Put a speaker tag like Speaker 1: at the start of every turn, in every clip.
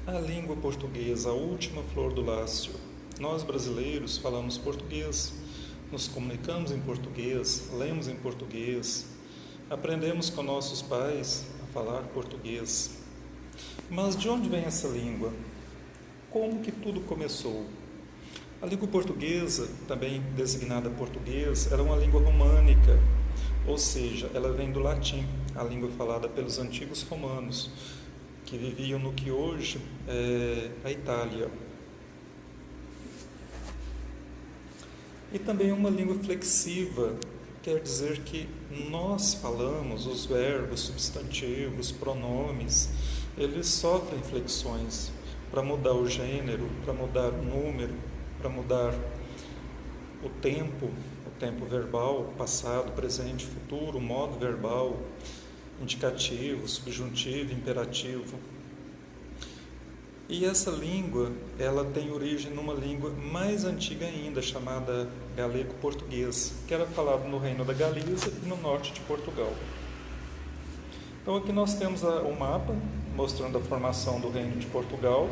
Speaker 1: A língua portuguesa, a última flor do Lácio. Nós brasileiros falamos português, nos comunicamos em português, lemos em português, aprendemos com nossos pais a falar português. Mas de onde vem essa língua? Como que tudo começou? A língua portuguesa, também designada português, era uma língua românica, ou seja, ela vem do latim, a língua falada pelos antigos romanos, que viviam no que hoje é a Itália. E também uma língua flexiva, quer dizer que nós falamos, os verbos, substantivos, pronomes, eles sofrem flexões para mudar o gênero, para mudar o número, para mudar o tempo verbal, passado, presente, futuro, modo verbal, indicativo, subjuntivo, imperativo. E essa língua, ela tem origem numa língua mais antiga ainda, chamada galego-português, que era falado no Reino da Galiza e no norte de Portugal. Então aqui nós temos o mapa, mostrando a formação do Reino de Portugal.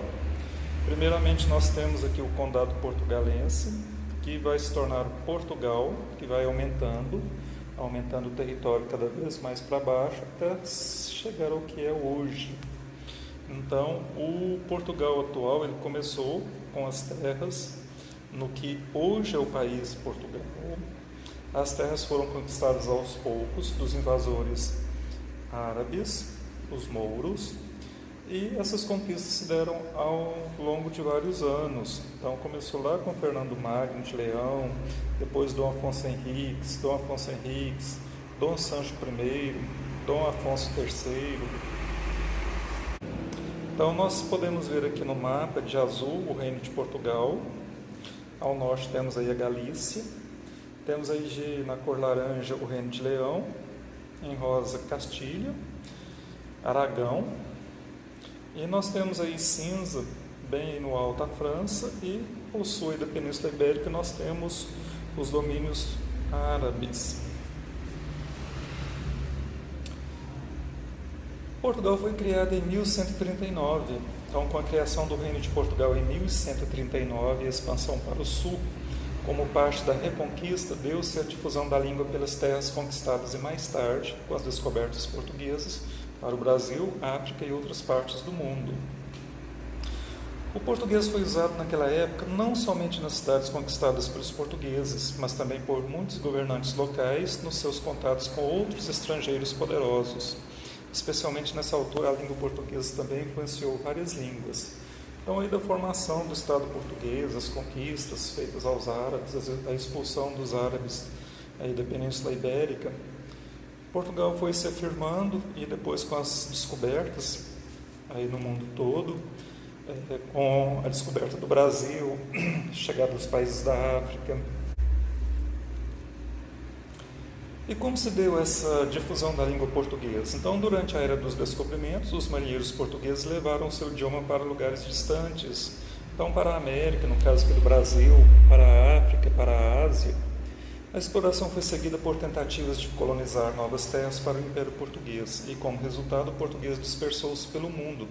Speaker 1: Primeiramente nós temos aqui o Condado Portugalense, que vai se tornar Portugal, que vai aumentando o território cada vez mais para baixo, até chegar ao que é hoje. Então, o Portugal atual, ele começou com as terras no que hoje é o país Portugal. As terras foram conquistadas aos poucos dos invasores árabes, os mouros, e essas conquistas se deram ao longo de vários anos. Então começou lá com Fernando Magno de Leão, depois Dom Afonso Henriques, Dom Sancho I, Dom Afonso III. Então nós podemos ver aqui no mapa de azul o Reino de Portugal. Ao norte temos aí a Galícia, temos aí na cor laranja o Reino de Leão, em rosa Castilha, Aragão. E nós temos aí cinza, bem no alto a França, e ao sul da Península Ibérica nós temos os domínios árabes. Portugal foi criada em 1139, então com a criação do Reino de Portugal em 1139 e a expansão para o sul, como parte da Reconquista, deu-se a difusão da língua pelas terras conquistadas e mais tarde, com as descobertas portuguesas, para o Brasil, África e outras partes do mundo. O português foi usado naquela época não somente nas cidades conquistadas pelos portugueses, mas também por muitos governantes locais nos seus contatos com outros estrangeiros poderosos. Especialmente nessa altura, a língua portuguesa também influenciou várias línguas. Então, aí da formação do Estado português, as conquistas feitas aos árabes, a expulsão dos árabes aí da Península Ibérica, Portugal foi se afirmando, e depois com as descobertas aí no mundo todo, com a descoberta do Brasil, chegada dos países da África. E como se deu essa difusão da língua portuguesa? Então, durante a Era dos Descobrimentos, os marinheiros portugueses levaram seu idioma para lugares distantes. Então, para a América, no caso aqui do Brasil, para a África, para a Ásia. A exploração foi seguida por tentativas de colonizar novas terras para o Império Português, e como resultado, o português dispersou-se pelo mundo.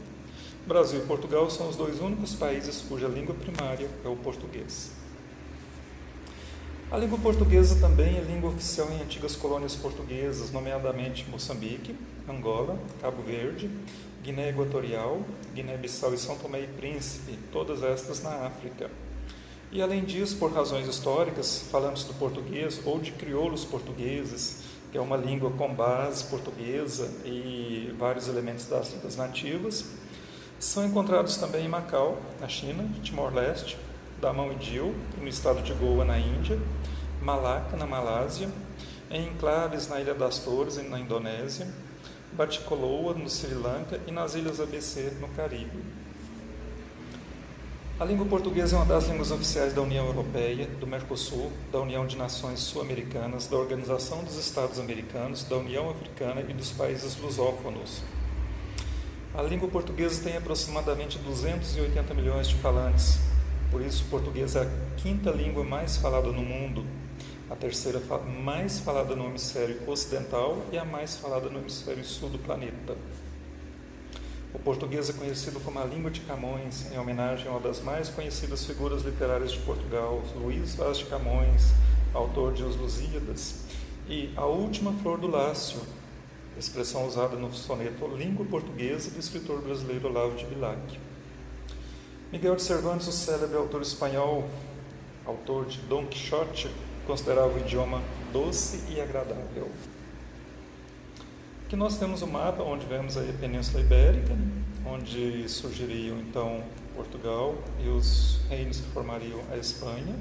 Speaker 1: Brasil e Portugal são os dois únicos países cuja língua primária é o português. A língua portuguesa também é língua oficial em antigas colônias portuguesas, nomeadamente Moçambique, Angola, Cabo Verde, Guiné Equatorial, Guiné-Bissau e São Tomé e Príncipe, todas estas na África. E além disso, por razões históricas, falantes do português ou de crioulos portugueses, que é uma língua com base portuguesa e vários elementos das línguas nativas, são encontrados também em Macau, na China, Timor-Leste, Damão e Dil, no estado de Goa, na Índia, Malacca, na Malásia, em enclaves na Ilha das Torres, na Indonésia, Batticoloa, no Sri Lanka e nas Ilhas ABC, no Caribe. A língua portuguesa é uma das línguas oficiais da União Europeia, do Mercosul, da União de Nações Sul-Americanas, da Organização dos Estados Americanos, da União Africana e dos países lusófonos. A língua portuguesa tem aproximadamente 280 milhões de falantes. Por isso, o português é a quinta língua mais falada no mundo, a terceira mais falada no hemisfério ocidental e a mais falada no hemisfério sul do planeta. O português é conhecido como a língua de Camões, em homenagem a uma das mais conhecidas figuras literárias de Portugal, Luís Vaz de Camões, autor de Os Lusíadas, e a última flor do Lácio, expressão usada no soneto Língua Portuguesa do escritor brasileiro Olavo de Bilac. Miguel de Cervantes, o célebre autor espanhol, autor de Dom Quixote, considerava o idioma doce e agradável. Aqui nós temos o mapa onde vemos a Península Ibérica, onde surgiriam então Portugal e os reinos que formariam a Espanha.